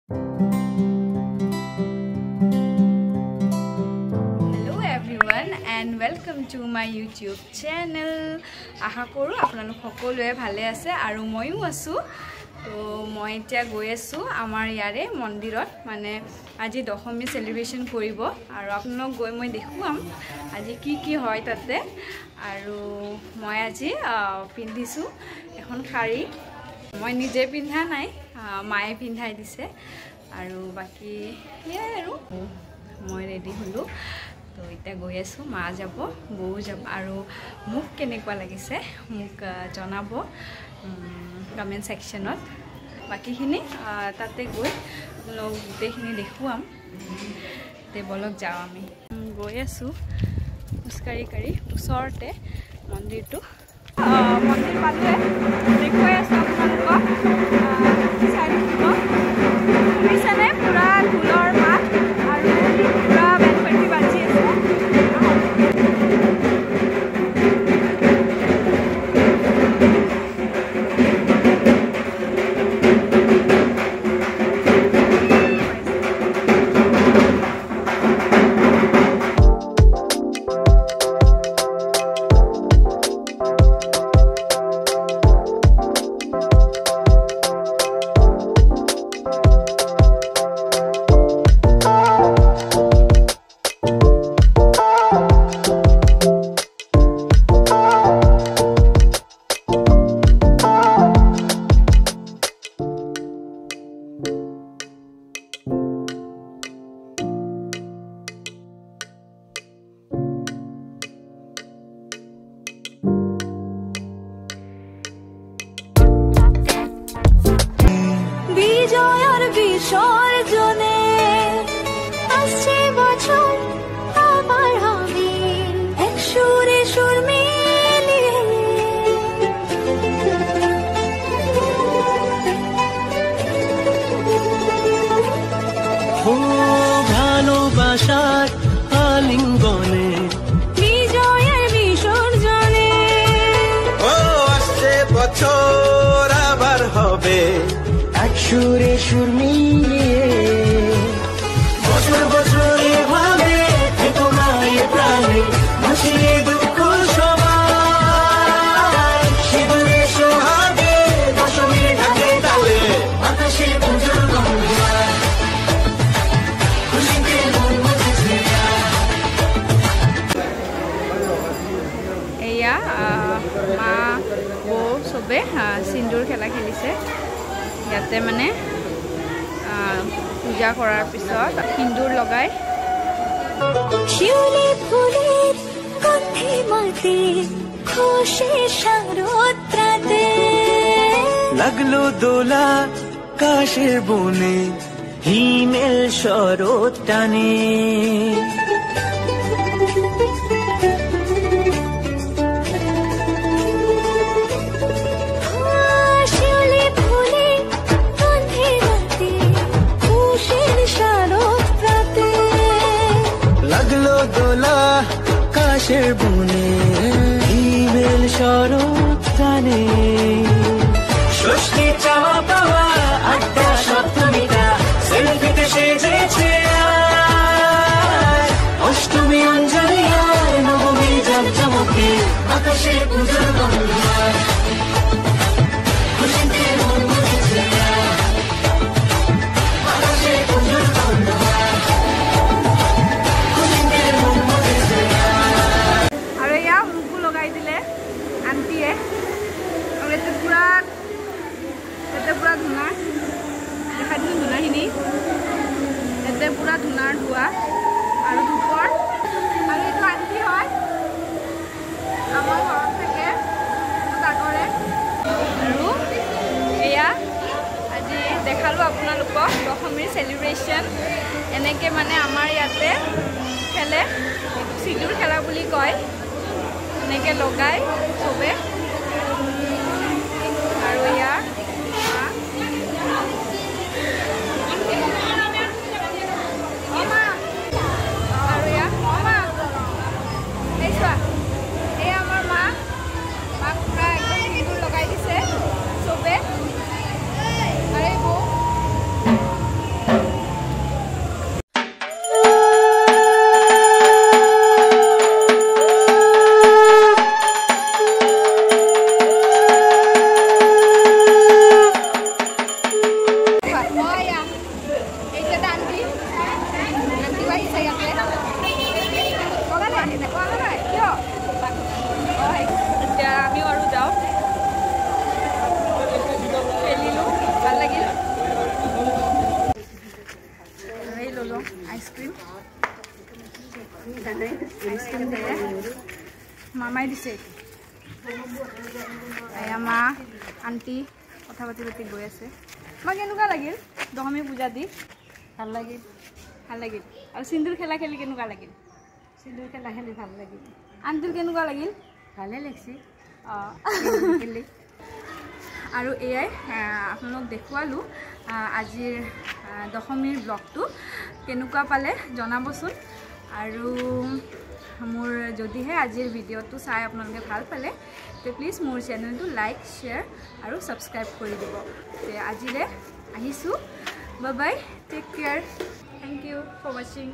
Hello everyone and welcome to my YouTube channel. আশা কৰো আপোনালোক সকলোৱে ভালে আছে আৰু মইও আছো। তো মই এতিয়া গৈ আছো আমাৰ ইয়াৰে মন্দিৰত, মানে আজি দশমী সেলিব্ৰেশন কৰিব আৰু আপোনালোক গৈ মই দেখুৱাম আজি কি হয় তাতে। আৰু মই আজি পিন্ধিছো এখন শাড়ী, মই নিজে পিন্ধা নাই, মায়ে পিন্ধাই দিছে। আৰু বাকি এয়াই আৰু মই ৰেডি হলো। তো এতিয়া গৈ আছো, মা যাব, বৌ যাব, আৰু মোক কেনেকুৱা লাগিছে মোক জনাব কমেন্ট সেকশনত। বাকিখিনি তাতে গৈ গোটেইখিনি দেখুৱাম। তে বলক যাওঁ, আমি গৈ আছো খোজকাঢ়ি ওচৰতে মন্দিৰটো। মন্দিৰ পালে দেখুৱাই আছো আপোনালোকক। শুনিছেনে? পুৰা ঢোলৰ মাত আৰু পুৰা বেলপাতি বাজি আছে। বিসর্জনে আসছে বছর আবার হবে এক সুরে সুর মিলিয়ে। ও ভালোবাসার আলিঙ্গনে বিজয়ের বিসর্জনে ও আসছে বছর আবার হবে এক সুরে সুর মিলিয়ে। বছর বছর এভাবে থেকো মায়ের প্রাণে ভাসিয়ে দুঃখ সবাই। সিঁদুরে সোহাগে দশমীর ঢাকে তালে আকাশে পুজোর গঙ্গায় খুশিতে মন মুছেছে। এয়া মা বৌ চবে সিন্দুৰ খেলা খেলিছে ইয়াতে। মানে পূজা কৰাৰ পিছত সিন্দুৰ লগাই। শিউলি ফুলের গন্ধে মাতে খুশি শারদরাতে লাগলো দোলা কাশের বনে হিমেল শরৎ টানে। শিউলি ফুলের গন্ধে মাতে খুশির শারদরাতে লাগলো দোলা কাশের বনে হিমেল শরৎ টানে। ষষ্ঠী চাওয়া পাওয়া আড্ডা সপ্তমীটা সেলফিতে সেজেছে আজ। অষ্টমী অঞ্জলি আর নবমী জাঁকজমকে আকাশে পুজোর গঙ্গায় খুশিতে মন মুছেছে আকাশে পুজোর গঙ্গায় খুশিতে মন মুছেছে। আৰু এয়া মুখো লগাই দিলে আন্টিয়ে। আৰু ইয়াতে পুৰা ধূনা দেখাই দিছোঁ, ধূনাখিনি ইয়াতে পুৰা ধূনাৰ ধোৱা আৰু ধূপৰ। আৰু এইটো আন্টি হয়, আমাৰ ঘৰত থাকে আগৰে। আৰু এয়া আজি দেখালোঁ আপোনালোকক দশমীৰ সেলিব্ৰেশন। এনেকৈ মানে আমাৰ ইয়াতে খেলে, সিঁদুৰ খেলা বুলি কয়। এনেকৈ লগাই চবে। আৰু এয়া আৰু এয়া এই চোৱা, এয়া আমাৰ মাক পুৰা একদম সিঁদুৰ লগাই দিছে চবে। আৰু এই বৌ মামাই দিছে এয়া মা আণ্টি কথা পাতি পাতি গৈ আছে মা কেনেকুৱা লাগিল দশমী পূজা দি ভাল লাগিল আৰু সিন্দুৰ খেলা খেলি কেনেকুৱা লাগিল সিন্দুৰ খেলা খেলি ভাল লাগিল আণ্টিৰ কেনেকুৱা লাগিল ভালে লাগছে অঁ খেলি আৰু এয়াই আপোনালোক দেখুৱালোঁ আজিৰ দশমীৰ ব্লগটো কেনেকুৱা পালে জনাবচোন আৰু মোৰ যদিহে আজিৰ ভিডিঅ'টো চাই আপোনালোকে ভাল পালে তে প্লিজ মোৰ চেনেলটো লাইক শ্বেয়াৰ আৰু ছাবস্ক্ৰাইব কৰি দিব তে আজিলৈ আহিছোঁ bye bye take care thank you for ৱাচিং